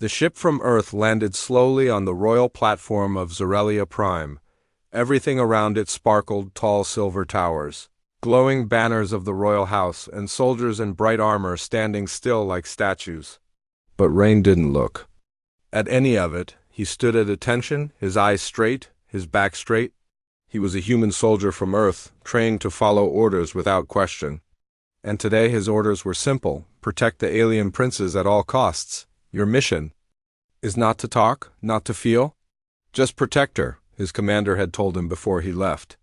The ship from Earth landed slowly on the royal platform of Zorelia Prime. Everything around it sparkled tall silver towers, glowing banners of the royal house, and soldiers in bright armor standing still like statues. But Rain didn't look at any of it. He stood at attention, his eyes straight, his back straight. He was a human soldier from Earth, trained to follow orders without question. And today his orders were simple: protect the alien princes at all costs. Your mission is not to talk, not to feel. Just protect her, his commander had told him before he left.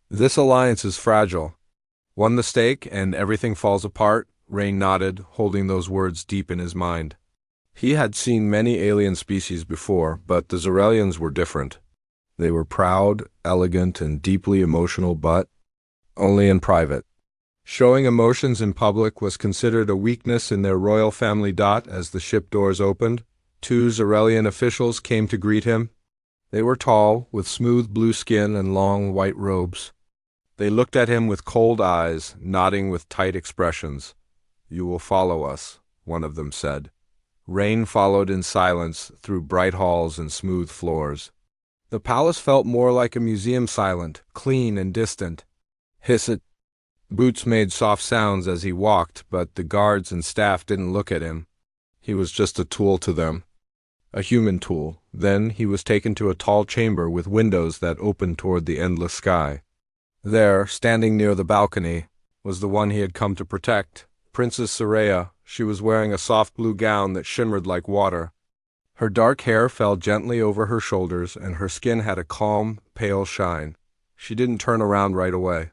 This alliance is fragile. One mistake and everything falls apart. Rain nodded, holding those words deep in his mind. He had seen many alien species before, but the Zorelians were different. They were proud, elegant, and deeply emotional, but only in private. Showing emotions in public was considered a weakness in their royal family. As the ship doors opened, 2 Zorelian officials came to greet him. They were tall, with smooth blue skin and long white robes. They looked at him with cold eyes, nodding with tight expressions. "You will follow us," one of them said. Rain followed in silence through bright halls and smooth floors. The palace felt more like a museum, silent, clean, and distant. His boots made soft sounds as he walked, but the guards and staff didn't look at him. He was just a tool to them. A human tool. Then he was taken to a tall chamber with windows that opened toward the endless sky. There, standing near the balcony, was the one he had come to protect, Princess Soraya. She was wearing a soft blue gown that shimmered like water. Her dark hair fell gently over her shoulders, and her skin had a calm, pale shine. She didn't turn around right away.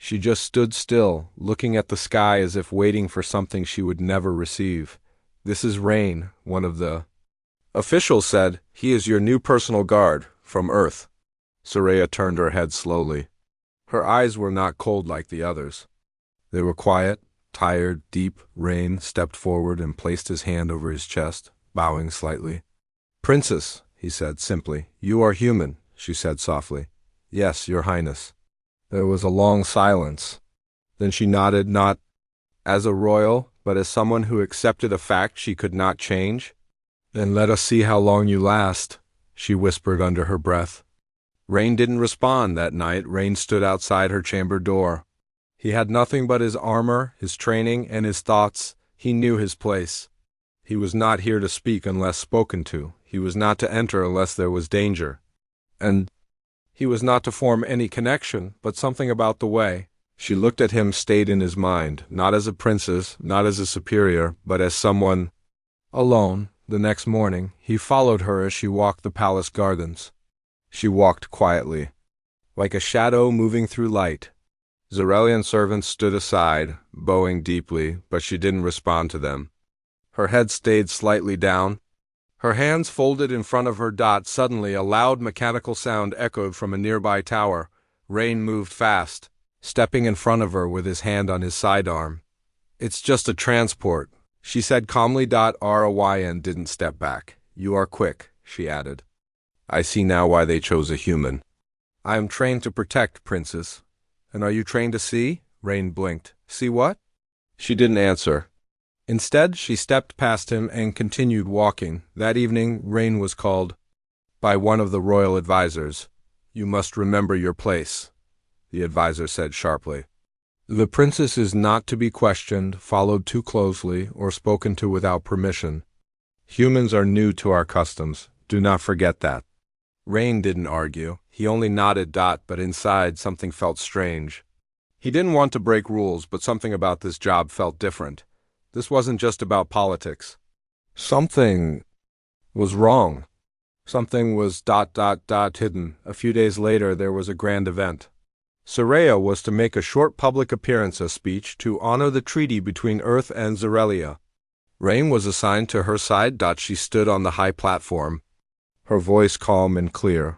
She just stood still, looking at the sky as if waiting for something she would never receive. "This is Rain," one of the officials said. "He is your new personal guard, from Earth." Soraya turned her head slowly. Her eyes were not cold like the others. They were quiet, tired, deep. Rain stepped forward and placed his hand over his chest, bowing slightly. "Princess," he said simply. "You are human," she said softly. "Yes, Your Highness." There was a long silence. Then she nodded, not as a royal, but as someone who accepted a fact she could not change. "Then let us see how long you last," she whispered under her breath. Rain didn't respond that night. Rain stood outside her chamber door. He had nothing but his armor, his training, and his thoughts. He knew his place. He was not here to speak unless spoken to. He was not to enter unless there was danger. And he was not to form any connection, but something about the way she looked at him stayed in his mind, not as a princess, not as a superior, but as someone alone. The next morning, he followed her as she walked the palace gardens. She walked quietly, like a shadow moving through light. Zorelian servants stood aside, bowing deeply, but she didn't respond to them. Her head stayed slightly down, her hands folded in front of her. Suddenly, a loud mechanical sound echoed from a nearby tower. Rain moved fast, stepping in front of her with his hand on his sidearm. "It's just a transport," she said calmly. Ryan didn't step back. "You are quick," she added. "I see now why they chose a human." "I am trained to protect, Princess." "And are you trained to see?" Rain blinked. "See what?" She didn't answer. Instead, she stepped past him and continued walking. That evening, Rain was called by one of the royal advisors. "You must remember your place," the advisor said sharply. "The princess is not to be questioned, followed too closely, or spoken to without permission. Humans are new to our customs. Do not forget that." Rain didn't argue. He only nodded. But inside, something felt strange. He didn't want to break rules, but something about this job felt different. This wasn't just about politics. Something was wrong. Something was ... hidden. A few days later, there was a grand event. Soraya was to make a short public appearance, a speech to honor the treaty between Earth and Zorelia. Rain was assigned to her side. She stood on the high platform, her voice calm and clear.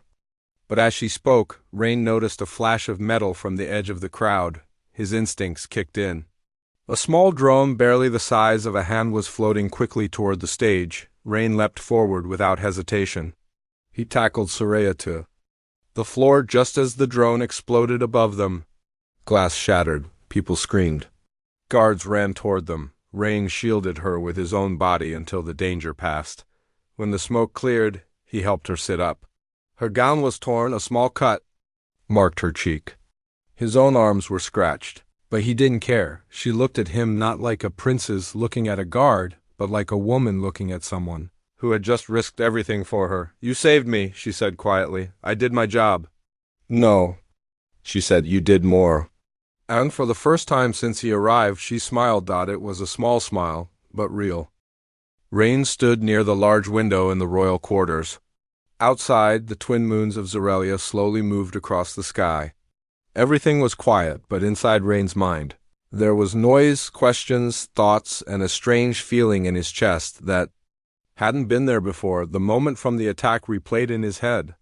But as she spoke, Rain noticed a flash of metal from the edge of the crowd. His instincts kicked in. A small drone barely the size of a hand was floating quickly toward the stage. Rain leapt forward without hesitation. He tackled Soraya to the floor just as the drone exploded above them. Glass shattered. People screamed. Guards ran toward them. Rain shielded her with his own body until the danger passed. When the smoke cleared, he helped her sit up. Her gown was torn, a small cut marked her cheek. His own arms were scratched, but he didn't care. She looked at him not like a princess looking at a guard, but like a woman looking at someone who had just risked everything for her. "You saved me," she said quietly. "I did my job." "No," she said, "you did more." And for the first time since he arrived, she smiled. It was a small smile, but real. Rain stood near the large window in the royal quarters. Outside, the twin moons of Zorelia slowly moved across the sky. Everything was quiet, but inside Rain's mind, there was noise, questions, thoughts, and a strange feeling in his chest that hadn't been there before. The moment from the attack replayed in his head.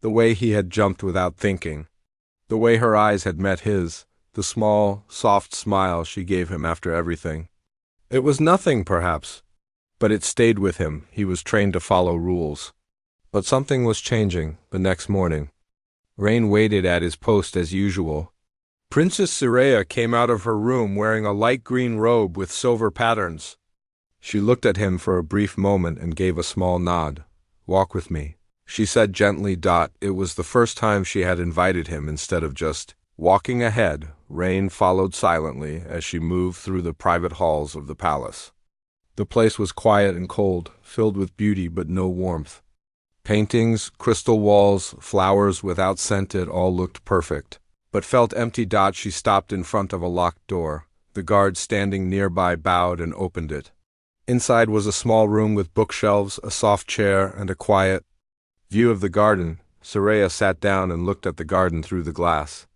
The way he had jumped without thinking. The way her eyes had met his. The small, soft smile she gave him after everything. It was nothing, perhaps, but it stayed with him. He was trained to follow rules. But something was changing the next morning. Rain waited at his post as usual. Princess Soraya came out of her room wearing a light green robe with silver patterns. She looked at him for a brief moment and gave a small nod. "Walk with me," she said gently. It was the first time she had invited him instead of just walking ahead. Rain followed silently as she moved through the private halls of the palace. The place was quiet and cold, filled with beauty but no warmth. Paintings, crystal walls, flowers without scent, it all looked perfect, but felt empty. She stopped in front of a locked door. The guard standing nearby bowed and opened it. Inside was a small room with bookshelves, a soft chair, and a quiet view of the garden. Soraya sat down and looked at the garden through the glass.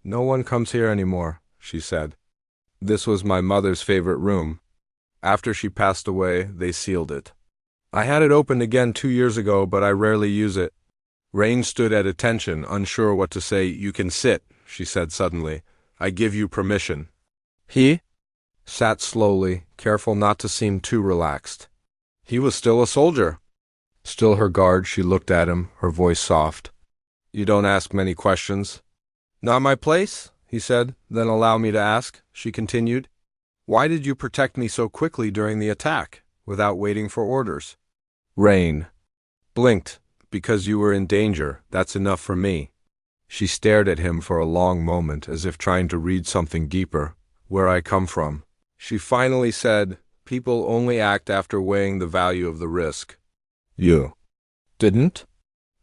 "No one comes here anymore," she said. "This was my mother's favorite room. After she passed away, they sealed it. I had it opened again 2 years ago, but I rarely use it." Rain stood at attention, unsure what to say. "You can sit," she said suddenly. "I give you permission." He sat slowly, careful not to seem too relaxed. He was still a soldier, still her guard. She looked at him, her voice soft. "You don't ask many questions." "Not my place," he said. "Then allow me to ask," she continued. "Why did you protect me so quickly during the attack, without waiting for orders?" Rain blinked. "Because you were in danger. That's enough for me." She stared at him for a long moment, as if trying to read something deeper. "Where I come from," she finally said. "People only act after weighing the value of the risk." "You didn't?"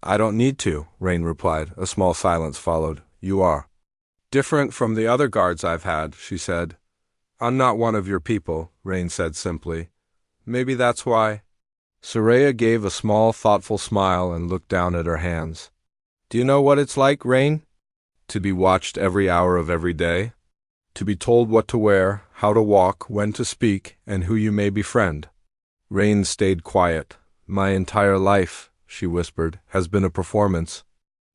"I don't need to," Rain replied. A small silence followed. "You are different from the other guards I've had," she said. "I'm not one of your people," Rain said simply. "Maybe that's why." Soraya gave a small, thoughtful smile and looked down at her hands. "Do you know what it's like, Rain? To be watched every hour of every day? To be told what to wear, how to walk, when to speak, and who you may befriend?" Rain stayed quiet. "My entire life," she whispered, "has been a performance.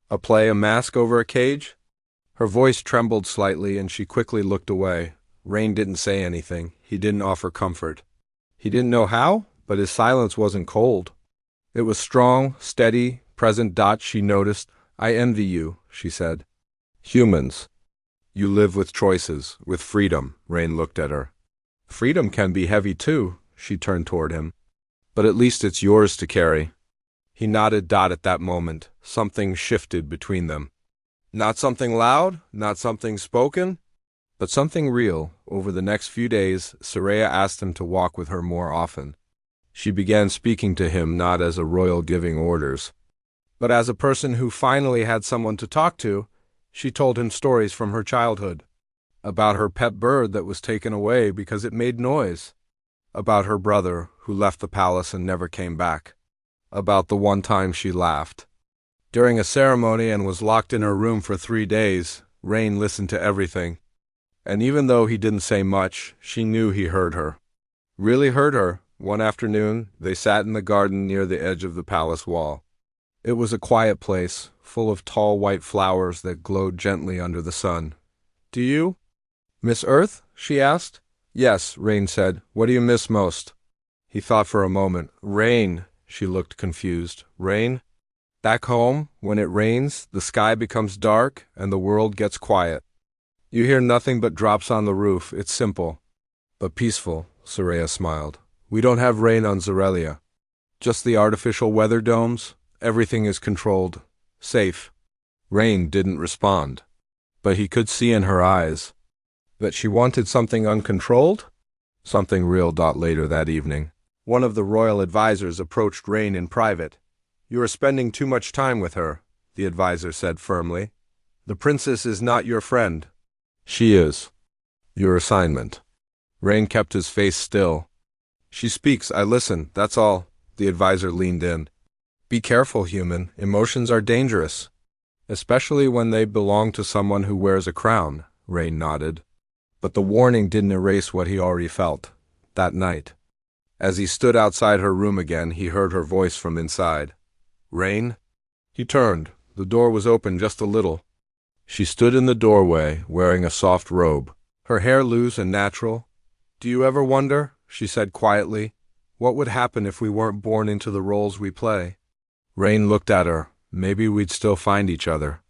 A play, a mask over a cage?" Her voice trembled slightly and she quickly looked away. Rain didn't say anything. He didn't offer comfort. He didn't know how, but his silence wasn't cold. It was strong, steady, present. She noticed. "I envy you," she said. "Humans. You live with choices, with freedom." Rain looked at her. "Freedom can be heavy too." She turned toward him. "But at least it's yours to carry." He nodded. At that moment, something shifted between them. Not something loud, not something spoken, but something real. Over the next few days, Soraya asked him to walk with her more often. She began speaking to him not as a royal giving orders, but as a person who finally had someone to talk to. She told him stories from her childhood, about her pet bird that was taken away because it made noise, about her brother who left the palace and never came back, about the one time she laughed during a ceremony and was locked in her room for 3 days. Rain listened to everything, and even though he didn't say much, she knew he heard her. Really heard her. One afternoon, they sat in the garden near the edge of the palace wall. It was a quiet place, full of tall white flowers that glowed gently under the sun. "Do you miss Earth?" she asked. "Yes," Rain said. "What do you miss most?" He thought for a moment. "Rain." She looked confused. "Rain? Back home, when it rains, the sky becomes dark and the world gets quiet. You hear nothing but drops on the roof. It's simple, but peaceful." Soraya smiled. "We don't have rain on Zorelia." Just the artificial weather domes? Everything is controlled. Safe. Rain didn't respond. But he could see in her eyes that she wanted something uncontrolled? Something real. Later that evening, one of the royal advisors approached Rain in private. "You are spending too much time with her," the advisor said firmly. "The princess is not your friend." "She is. Your assignment." Rain kept his face still. "She speaks, I listen, that's all." The advisor leaned in. "Be careful, human. Emotions are dangerous. Especially when they belong to someone who wears a crown." Rain nodded. But the warning didn't erase what he already felt. That night, as he stood outside her room again, he heard her voice from inside. "Rain?" He turned. The door was open just a little. She stood in the doorway, wearing a soft robe, her hair loose and natural. "Do you ever wonder," she said quietly, "what would happen if we weren't born into the roles we play?" Rain looked at her. Maybe we'd still find each other.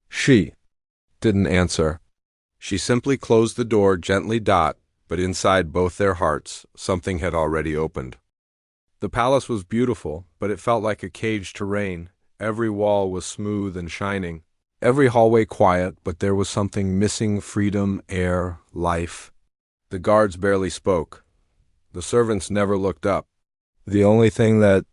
She didn't answer. She simply closed the door gently. But inside both their hearts, something had already opened. The palace was beautiful, but it felt like a cage to Rain. Every wall was smooth and shining. Every hallway quiet, but there was something missing: freedom, air, life. The guards barely spoke. The servants never looked up. The only thing that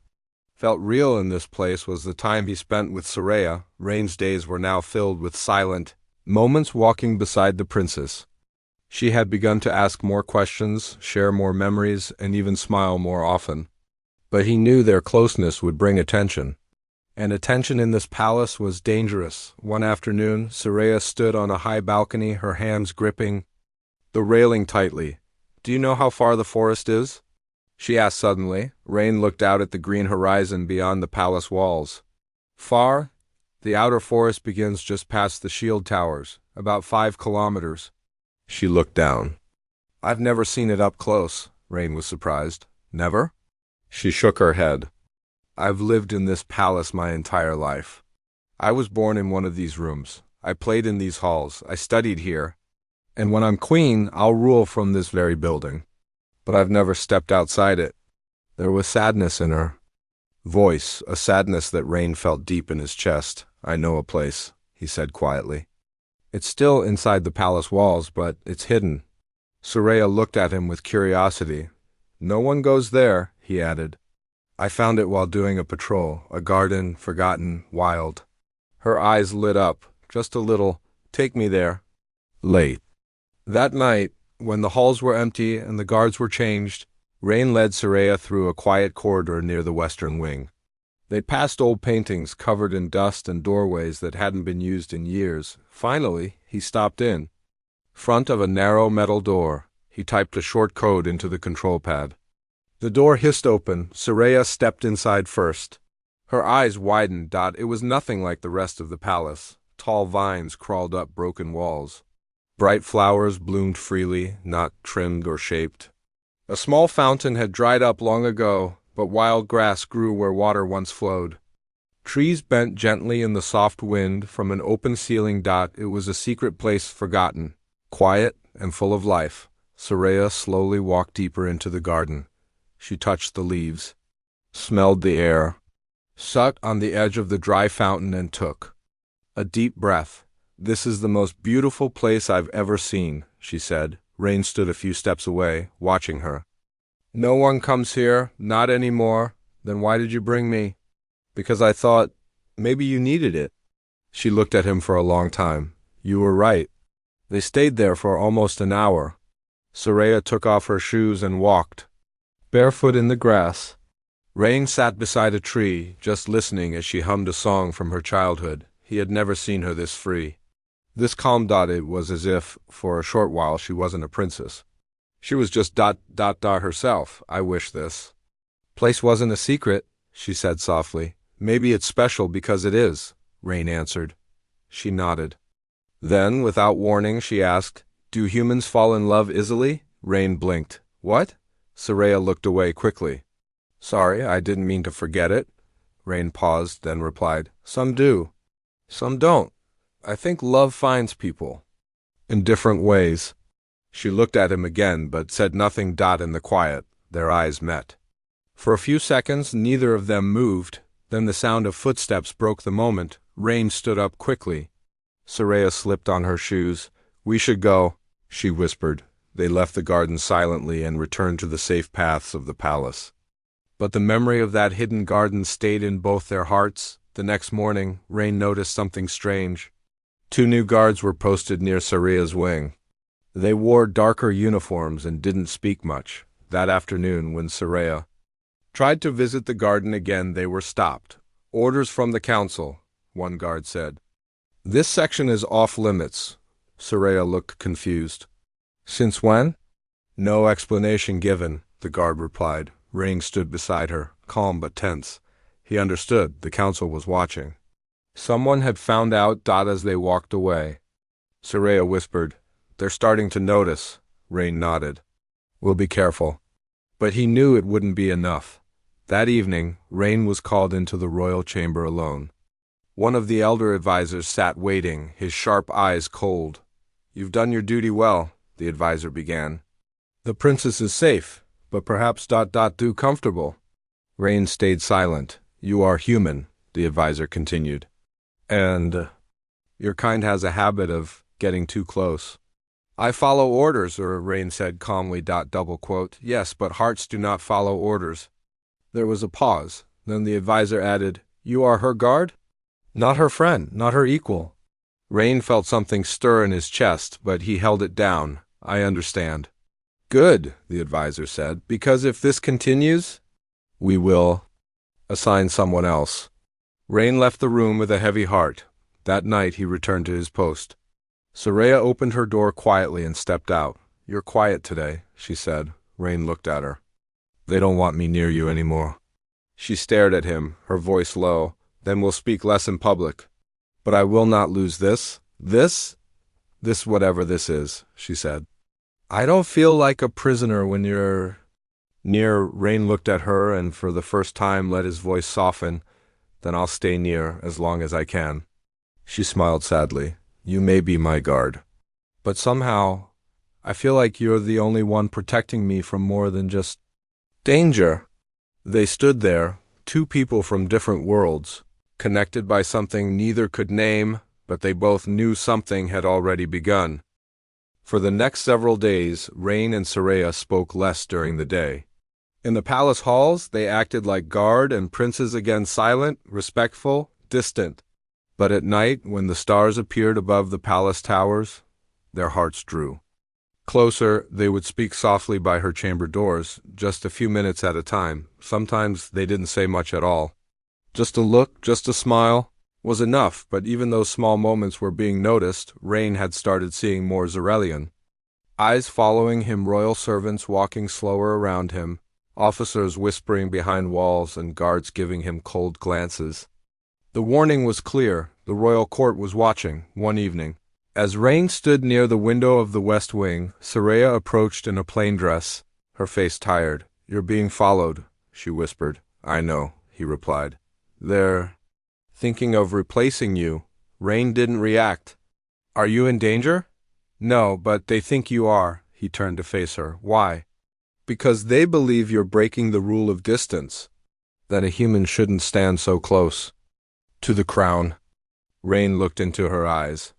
felt real in this place was the time he spent with Soraya. Rain's days were now filled with silent moments walking beside the princess. She had begun to ask more questions, share more memories, and even smile more often. But he knew their closeness would bring attention. And attention in this palace was dangerous. One afternoon, Soraya stood on a high balcony, her hands gripping the railing tightly. "Do you know how far the forest is?" she asked suddenly. Rain looked out at the green horizon beyond the palace walls. "Far? The outer forest begins just past the shield towers, about 5 kilometers. She looked down. "I've never seen it up close." Rain was surprised. "Never?" She shook her head. "I've lived in this palace my entire life. I was born in one of these rooms. I played in these halls. I studied here. And when I'm queen, I'll rule from this very building. But I've never stepped outside it." There was sadness in her voice, a sadness that Rain felt deep in his chest. "I know a place," he said quietly. "It's still inside the palace walls, but it's hidden." Soraya looked at him with curiosity. "No one goes there," he added. "I found it while doing a patrol, a garden, forgotten, wild." Her eyes lit up, just a little. "Take me there." Late that night, when the halls were empty and the guards were changed, Rain led Soraya through a quiet corridor near the western wing. They passed old paintings covered in dust and doorways that hadn't been used in years. Finally, he stopped in front of a narrow metal door. He typed a short code into the control pad. The door hissed open. Soraya stepped inside first. Her eyes widened. It was nothing like the rest of the palace. Tall vines crawled up broken walls. Bright flowers bloomed freely, not trimmed or shaped. A small fountain had dried up long ago, but wild grass grew where water once flowed. Trees bent gently in the soft wind from an open ceiling. It was a secret place forgotten, quiet and full of life. Soraya slowly walked deeper into the garden. She touched the leaves, smelled the air, sat on the edge of the dry fountain and took a deep breath. "This is the most beautiful place I've ever seen," she said. Rain stood a few steps away, watching her. "No one comes here, not anymore." "Then why did you bring me?" "Because I thought maybe you needed it." She looked at him for a long time. "You were right." They stayed there for almost an hour. Soraya took off her shoes and walked barefoot in the grass. Rain sat beside a tree, just listening as she hummed a song from her childhood. He had never seen her this free, this calm. It was as if, for a short while, she wasn't a princess. She was just herself. "I wish this place wasn't a secret," she said softly. "Maybe it's special because it is," Rain answered. She nodded. Then, without warning, she asked, "Do humans fall in love easily?" Rain blinked. "What?" Soraya looked away quickly. "Sorry, I didn't mean to forget it." Rain paused, then replied, "Some do. Some don't. I think love finds people in different ways." She looked at him again, but said nothing. In the quiet, their eyes met. For a few seconds, neither of them moved. Then the sound of footsteps broke the moment. Rain stood up quickly. Soraya slipped on her shoes. "We should go," she whispered. They left the garden silently and returned to the safe paths of the palace. But the memory of that hidden garden stayed in both their hearts. The next morning, Rain noticed something strange. 2 new guards were posted near Soraya's wing. They wore darker uniforms and didn't speak much. That afternoon, when Soraya tried to visit the garden again, they were stopped. "Orders from the council," one guard said. "This section is off limits." Soraya looked confused. "Since when?" "No explanation given," the guard replied. Rain stood beside her, calm but tense. He understood. The council was watching. Someone had found out as they walked away. Soraya whispered, "They're starting to notice." Rain nodded. "We'll be careful." But he knew it wouldn't be enough. That evening, Rain was called into the royal chamber alone. One of the elder advisors sat waiting, his sharp eyes cold. "You've done your duty well," the advisor began. "The princess is safe, but perhaps too comfortable." Rain stayed silent. "You are human," the advisor continued. "And your kind has a habit of getting too close." "I follow orders," Rain said calmly. "Yes, but hearts do not follow orders." There was a pause. Then the advisor added, "You are her guard?" "Not her friend, not her equal." Rain felt something stir in his chest, but he held it down. "I understand." "Good," the advisor said, "because if this continues, we will assign someone else." Rain left the room with a heavy heart. That night he returned to his post. Soraya opened her door quietly and stepped out. "You're quiet today," she said. Rain looked at her. "They don't want me near you anymore." She stared at him, her voice low. "Then we'll speak less in public." "But I will not lose this whatever this is," she said. "I don't feel like a prisoner when you're near." Rain looked at her and for the first time let his voice soften. "Then I'll stay near as long as I can." She smiled sadly. "You may be my guard. But somehow, I feel like you're the only one protecting me from more than just danger." They stood there, 2 people from different worlds, connected by something neither could name, but they both knew something had already begun. For the next several days, Rain and Soraya spoke less during the day. In the palace halls, they acted like guard and princes, again silent, respectful, distant. But at night, when the stars appeared above the palace towers, their hearts drew closer. They would speak softly by her chamber doors, just a few minutes at a time. Sometimes they didn't say much at all. Just a look, just a smile, was enough, but even those small moments were being noticed. Rain had started seeing more Zarelian. Eyes following him, royal servants walking slower around him, officers whispering behind walls, and guards giving him cold glances. The warning was clear. The royal court was watching. One evening, as Rain stood near the window of the west wing, Soraya approached in a plain dress, her face tired. "You're being followed," she whispered. "I know," he replied. "They're thinking of replacing you." Rain didn't react. "Are you in danger?" "No, but they think you are." He turned to face her. "Why?" "Because they believe you're breaking the rule of distance, that a human shouldn't stand so close to the crown." Rain looked into her eyes.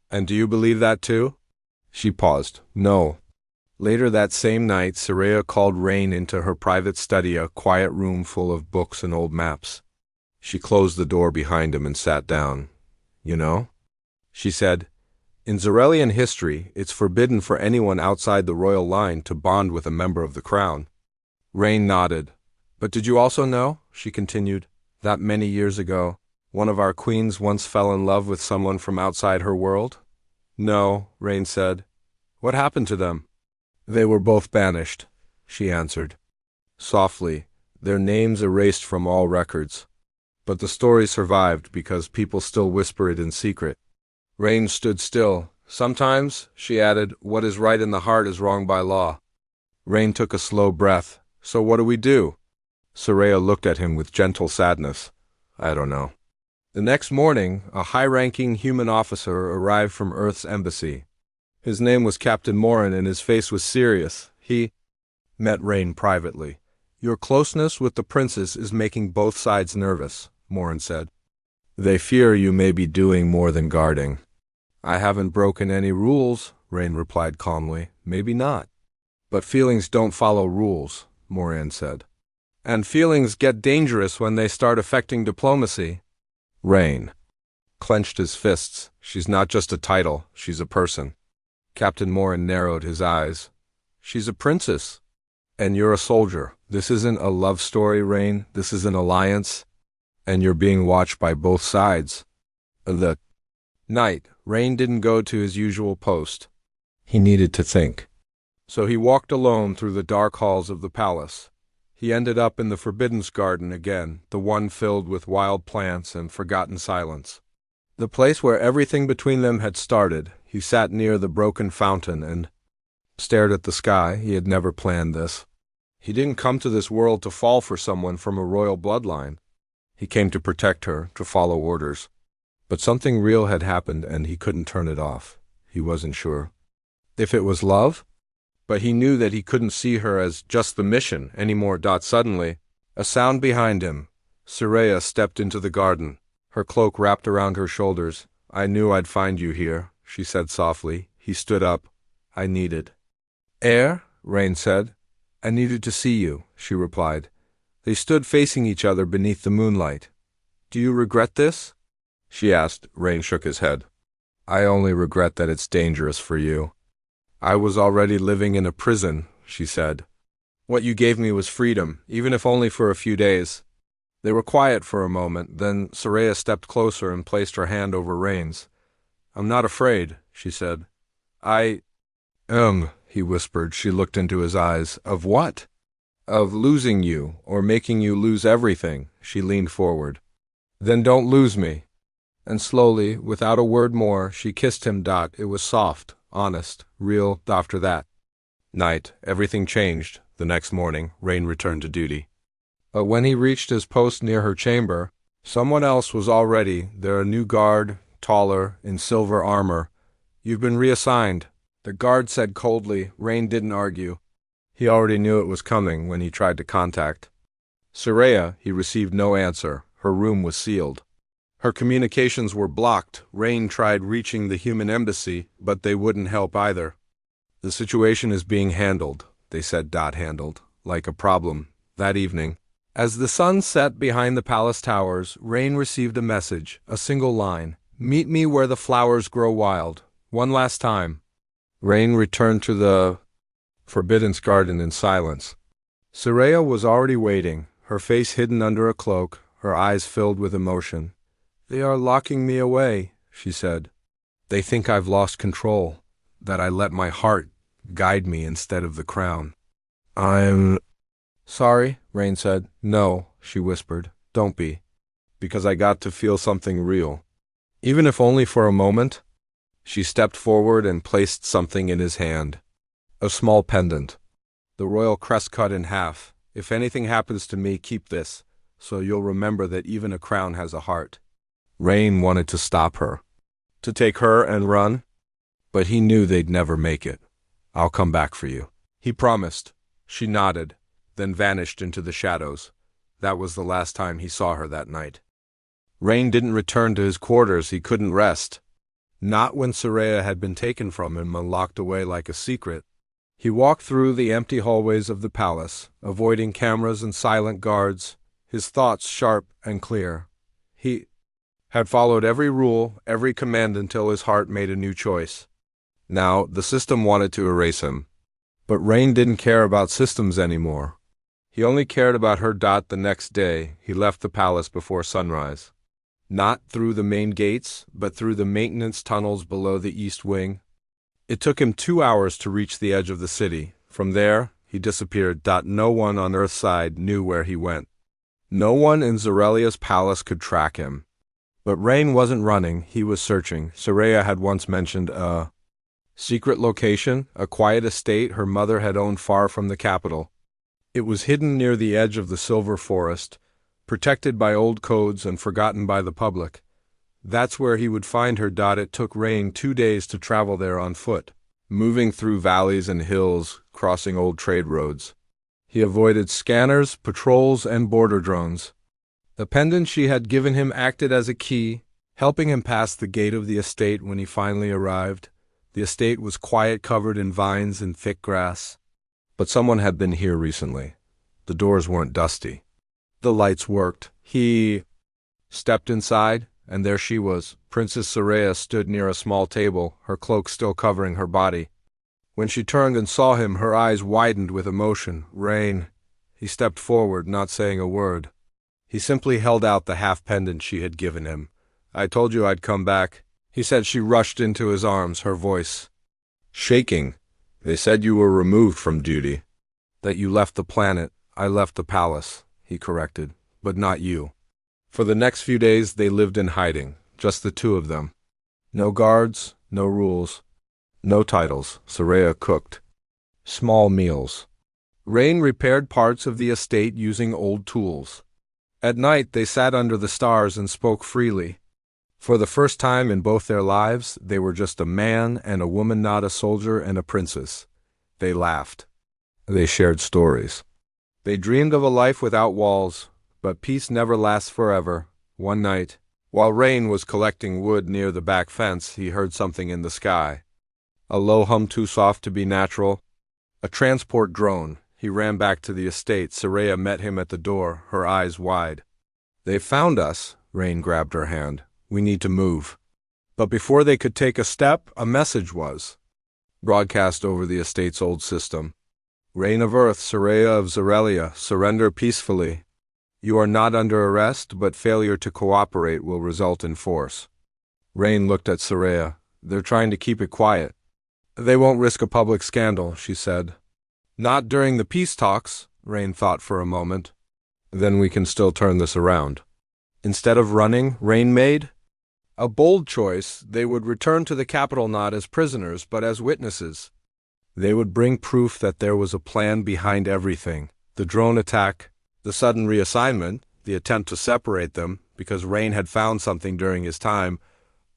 "And do you believe that too?" She paused. "No." Later that same night, Soraya called Rain into her private study, a quiet room full of books and old maps. She closed the door behind him and sat down. "You know," she said, "in Zarelian history, it's forbidden for anyone outside the royal line to bond with a member of the crown." Rain nodded. "But did you also know," she continued, "that many years ago, one of our queens once fell in love with someone from outside her world?" "No," Rain said. "What happened to them?" "They were both banished," she answered. Softly, their names erased from all records. But the story survived because people still whisper it in secret. Rain stood still. "Sometimes," she added, "what is right in the heart is wrong by law." Rain took a slow breath. "So what do we do?" Soraya looked at him with gentle sadness. "I don't know." The next morning, a high-ranking human officer arrived from Earth's embassy. His name was Captain Morin, and his face was serious. He met Rain privately. Your closeness with the princess is making both sides nervous, Morin said. They fear you may be doing more than guarding. I haven't broken any rules, Rain replied calmly. Maybe not. But feelings don't follow rules, Morin said. And feelings get dangerous when they start affecting diplomacy. Rain clenched his fists. She's not just a title, she's a person. Captain Morin narrowed his eyes. She's a princess. And you're a soldier. This isn't a love story, Rain. This is an alliance. And you're being watched by both sides. The night, Rain didn't go to his usual post. He needed to think. So he walked alone through the dark halls of the palace. He ended up in the Forbidden Garden again, the one filled with wild plants and forgotten silence. The place where everything between them had started. He sat near the broken fountain and stared at the sky. He had never planned this. He didn't come to this world to fall for someone from a royal bloodline. He came to protect her, to follow orders. But something real had happened and he couldn't turn it off. He wasn't sure. If it was love? But he knew that he couldn't see her as just the mission anymore. Suddenly, a sound behind him. Soraya stepped into the garden, her cloak wrapped around her shoulders. I knew I'd find you here, she said softly. He stood up. I needed air, Rain said. I needed to see you, she replied. They stood facing each other beneath the moonlight. Do you regret this? She asked. Rain shook his head. I only regret that it's dangerous for you. I was already living in a prison, she said. What you gave me was freedom, even if only for a few days. They were quiet for a moment, then Soraya stepped closer and placed her hand over Rain's. I'm not afraid, she said. He whispered. She looked into his eyes. Of what? Of losing you, or making you lose everything, she leaned forward. Then don't lose me. And slowly, without a word more, she kissed him. It was soft, honest, real. After that night, everything changed. The next morning, Rain returned to duty. But when he reached his post near her chamber, someone else was already there, a new guard, taller, in silver armor. You've been reassigned, the guard said coldly. Rain didn't argue. He already knew it was coming when he tried to contact Soraya. He received no answer. Her room was sealed. Her communications were blocked. Rain tried reaching the human embassy, but they wouldn't help either. The situation is being handled, they said. Handled, like a problem. That evening, as the sun set behind the palace towers, Rain received a message, a single line. Meet me where the flowers grow wild. One last time. Rain returned to the Forbidden Garden in silence. Soraya was already waiting, her face hidden under a cloak, her eyes filled with emotion. They are locking me away, she said. They think I've lost control, that I let my heart guide me instead of the crown. I'm sorry, Rain said. No, she whispered. Don't be. Because I got to feel something real. Even if only for a moment. She stepped forward and placed something in his hand. A small pendant. The royal crest cut in half. If anything happens to me, keep this, so you'll remember that even a crown has a heart. Rain wanted to stop her, to take her and run, but he knew they'd never make it. I'll come back for you, he promised. She nodded, then vanished into the shadows. That was the last time he saw her that night. Rain didn't return to his quarters. He couldn't rest. Not when Soraya had been taken from him and locked away like a secret. He walked through the empty hallways of the palace, avoiding cameras and silent guards, his thoughts sharp and clear. He had followed every rule, every command until his heart made a new choice. Now, the system wanted to erase him. But Rain didn't care about systems anymore. He only cared about her. The next day, he left the palace before sunrise. Not through the main gates, but through the maintenance tunnels below the east wing. It took him 2 hours to reach the edge of the city. From there, he disappeared. No one on Earth's side knew where he went. No one in Zarelia's palace could track him. But Rain wasn't running, he was searching. Soraya had once mentioned a secret location, a quiet estate her mother had owned far from the capital. It was hidden near the edge of the Silver Forest, protected by old codes and forgotten by the public. That's where he would find her. It took Rain 2 days to travel there on foot, moving through valleys and hills, crossing old trade roads. He avoided scanners, patrols, and border drones. The pendant she had given him acted as a key, helping him pass the gate of the estate when he finally arrived. The estate was quiet, covered in vines and thick grass. But someone had been here recently. The doors weren't dusty. The lights worked. He stepped inside, and there she was. Princess Soraya stood near a small table, her cloak still covering her body. When she turned and saw him, her eyes widened with emotion. Rain. He stepped forward, not saying a word. He simply held out the half pendant she had given him. "I told you I'd come back," he said. She rushed into his arms, her voice shaking. "They said you were removed from duty." "That you left the planet. I left the palace," he corrected. "But not you." For the next few days they lived in hiding, just the two of them. No guards, no rules, no titles. Soraya cooked small meals. Rain repaired parts of the estate using old tools. At night they sat under the stars and spoke freely. For the first time in both their lives, they were just a man and a woman, not a soldier and a princess. They laughed. They shared stories. They dreamed of a life without walls, but peace never lasts forever. One night, while Rain was collecting wood near the back fence, he heard something in the sky. A low hum too soft to be natural. A transport drone. He ran back to the estate. Soraya met him at the door, her eyes wide. "They found us." Rain grabbed her hand. "We need to move." But before they could take a step, a message was broadcast over the estate's old system. "Reign of Earth, Soraya of Zorelia, surrender peacefully. You are not under arrest, but failure to cooperate will result in force." Rain looked at Soraya. "They're trying to keep it quiet." "They won't risk a public scandal," she said. "Not during the peace talks," Rain thought for a moment. "Then we can still turn this around." Instead of running, Rain made a bold choice. They would return to the capital not as prisoners, but as witnesses. They would bring proof that there was a plan behind everything. The drone attack, the sudden reassignment, the attempt to separate them, because Rain had found something during his time,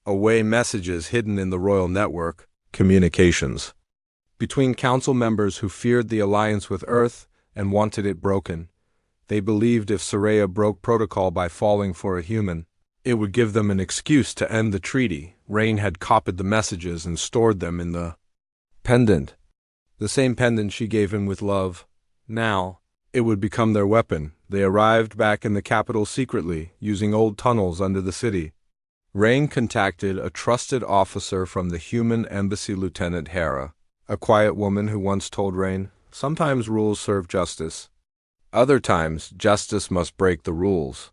away messages hidden in the royal network, communications between council members who feared the alliance with Earth and wanted it broken. They believed if Soraya broke protocol by falling for a human, it would give them an excuse to end the treaty. Rain had copied the messages and stored them in the pendant, the same pendant she gave him with love. Now, it would become their weapon. They arrived back in the capital secretly, using old tunnels under the city. Rain contacted a trusted officer from the human embassy, Lieutenant Hera, a quiet woman who once told Rain, "Sometimes rules serve justice. Other times, justice must break the rules."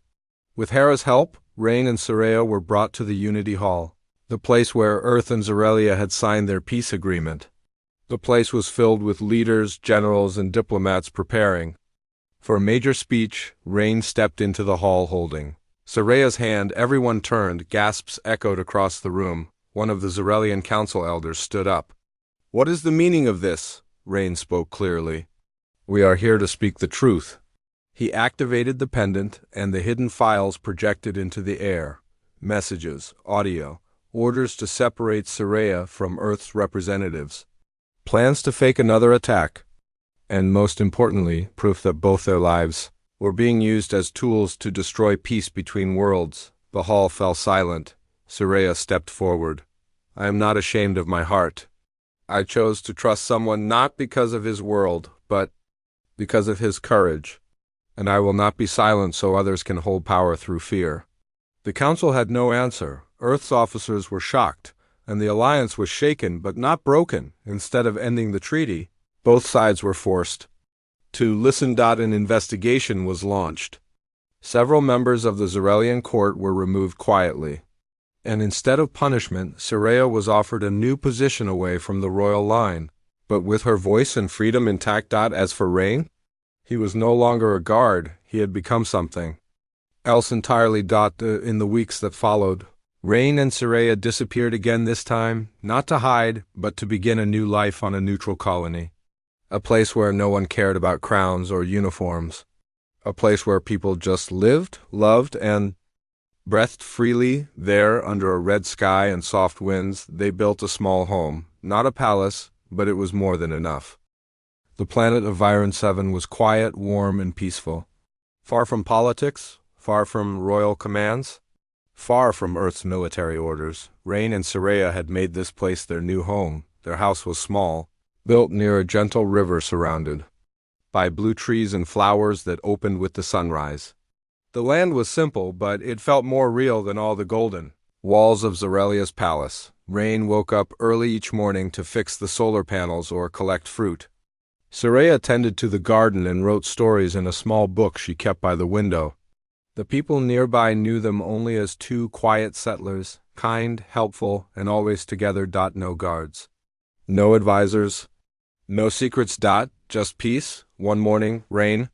With Hera's help, Rain and Soraya were brought to the Unity Hall, the place where Earth and Zorelia had signed their peace agreement. The place was filled with leaders, generals, and diplomats preparing. For a major speech, Rain stepped into the hall holding Soraya's hand. Everyone turned. Gasps echoed across the room. One of the Zorelian council elders stood up. "What is the meaning of this?" Rain spoke clearly. "We are here to speak the truth." He activated the pendant, and the hidden files projected into the air. Messages, audio, orders to separate Soraya from Earth's representatives, plans to fake another attack, and most importantly, proof that both their lives were being used as tools to destroy peace between worlds. The hall fell silent. Soraya stepped forward. "I am not ashamed of my heart. I chose to trust someone not because of his world, but because of his courage. And I will not be silent so others can hold power through fear." The council had no answer. Earth's officers were shocked, and the alliance was shaken but not broken. Instead of ending the treaty, both sides were forced to listen. An investigation was launched. Several members of the Zorelian court were removed quietly. And instead of punishment, Soraya was offered a new position away from the royal line, but with her voice and freedom intact. As for Rain, he was no longer a guard. He had become something else entirely. In the weeks that followed, Rain and Soraya disappeared again, this time not to hide, but to begin a new life on a neutral colony. A place where no one cared about crowns or uniforms. A place where people just lived, loved, and breathed freely. There, under a red sky and soft winds, they built a small home. Not a palace, but it was more than enough. The planet of Viron 7 was quiet, warm, and peaceful. Far from politics, far from royal commands, far from Earth's military orders, Rain and Soraya had made this place their new home. Their house was small, built near a gentle river surrounded by blue trees and flowers that opened with the sunrise. The land was simple, but it felt more real than all the golden walls of Zarelia's palace. Rain woke up early each morning to fix the solar panels or collect fruit. Soraya tended to the garden and wrote stories in a small book she kept by the window. The people nearby knew them only as two quiet settlers, kind, helpful, and always together. No guards. No advisors. No secrets. Just peace. One morning, Rain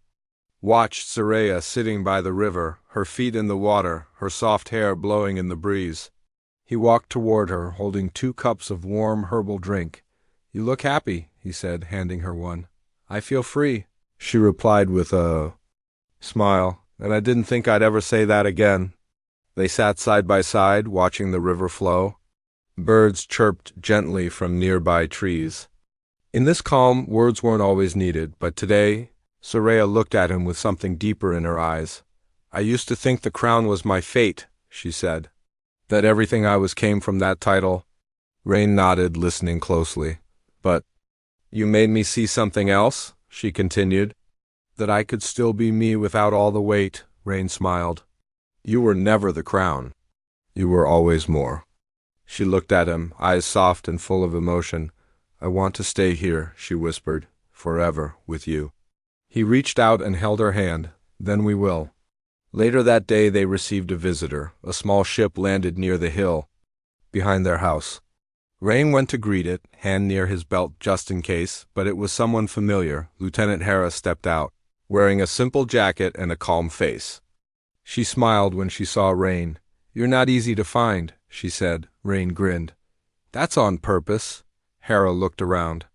watched Soraya sitting by the river, her feet in the water, her soft hair blowing in the breeze. He walked toward her, holding 2 cups of warm herbal drink. "You look happy," he said, handing her one. "I feel free," she replied with a smile, "and I didn't think I'd ever say that again." They sat side by side, watching the river flow. Birds chirped gently from nearby trees. In this calm, words weren't always needed, but today, Soraya looked at him with something deeper in her eyes. "I used to think the crown was my fate," she said. "That everything I was came from that title." Rain nodded, listening closely. "But you made me see something else," she continued. "That I could still be me without all the weight." Rain smiled. "You were never the crown. You were always more." She looked at him, eyes soft and full of emotion. "I want to stay here," she whispered, "forever, with you." He reached out and held her hand. "Then we will." Later that day they received a visitor. A small ship landed near the hill behind their house. Rain went to greet it, hand near his belt just in case, but it was someone familiar. Lieutenant Hera stepped out, wearing a simple jacket and a calm face. She smiled when she saw Rain. "You're not easy to find," she said. Rain grinned. "That's on purpose." Hera looked around.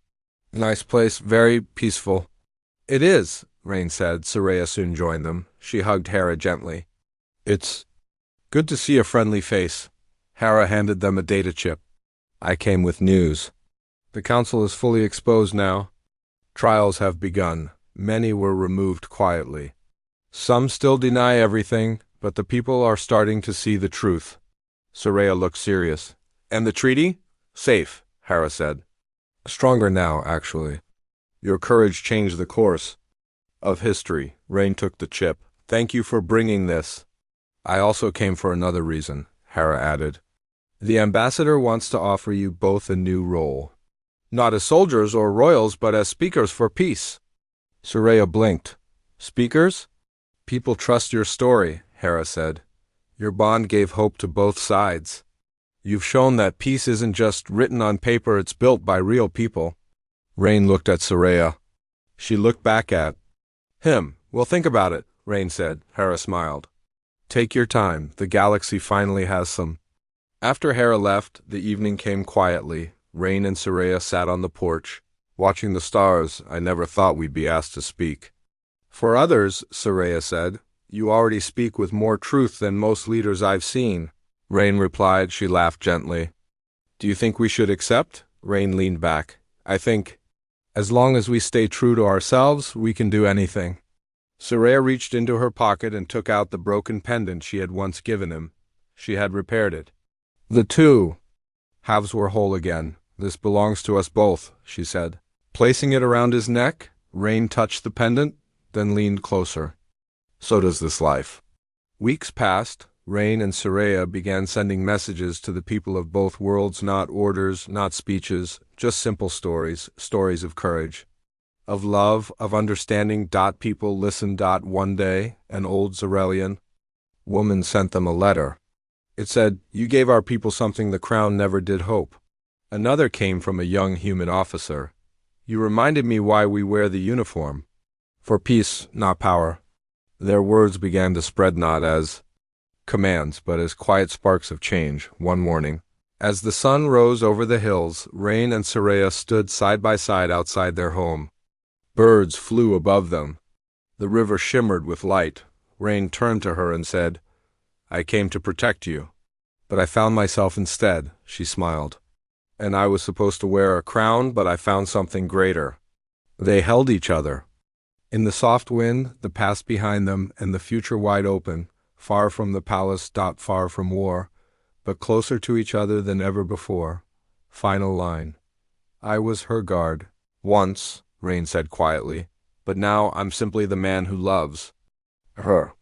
"Nice place, very peaceful." "It is," Rain said. Soraya soon joined them. She hugged Hera gently. "It's good to see a friendly face." Hera handed them a data chip. "I came with news. The council is fully exposed now. Trials have begun. Many were removed quietly. Some still deny everything, but the people are starting to see the truth." Soraya looked serious. "And the treaty?" "Safe," Hera said. "Stronger now, actually. Your courage changed the course of history." Rain took the chip. "Thank you for bringing this." "I also came for another reason," Hera added. "The ambassador wants to offer you both a new role. Not as soldiers or royals, but as speakers for peace." Soraya blinked. "Speakers?" "People trust your story," Hera said. "Your bond gave hope to both sides. You've shown that peace isn't just written on paper, it's built by real people." Rain looked at Soraya. She looked back at him. "Well, think about it," Rain said. Hera smiled. "Take your time. The galaxy finally has some." After Hera left, the evening came quietly. Rain and Soraya sat on the porch, watching the stars. "I never thought we'd be asked to speak." "For others," Soraya said, "you already speak with more truth than most leaders I've seen." Rain replied. She laughed gently. "Do you think we should accept?" Rain leaned back. "I think, as long as we stay true to ourselves, we can do anything." Soraya reached into her pocket and took out the broken pendant she had once given him. She had repaired it. The 2 halves were whole again. "This belongs to us both," she said. Placing it around his neck, Rain touched the pendant, then leaned closer. "So does this life." Weeks passed. Rain and Soraya began sending messages to the people of both worlds, not orders, not speeches, just simple stories, stories of courage, of love, of understanding. People listened. One day, an old Zarelian woman sent them a letter. It said, "You gave our people something the crown never did hope." Another came from a young human officer. "You reminded me why we wear the uniform. For peace, not power." Their words began to spread not as commands, but as quiet sparks of change. One morning, as the sun rose over the hills, Rain and Soraya stood side by side outside their home. Birds flew above them. The river shimmered with light. Rain turned to her and said, "I came to protect you. But I found myself instead," she smiled. "And I was supposed to wear a crown, but I found something greater." They held each other. In the soft wind, the past behind them, and the future wide open, far from the palace, far from war, but closer to each other than ever before. Final line. I was her guard. Once, Rain said quietly, but now I'm simply the man who loves her.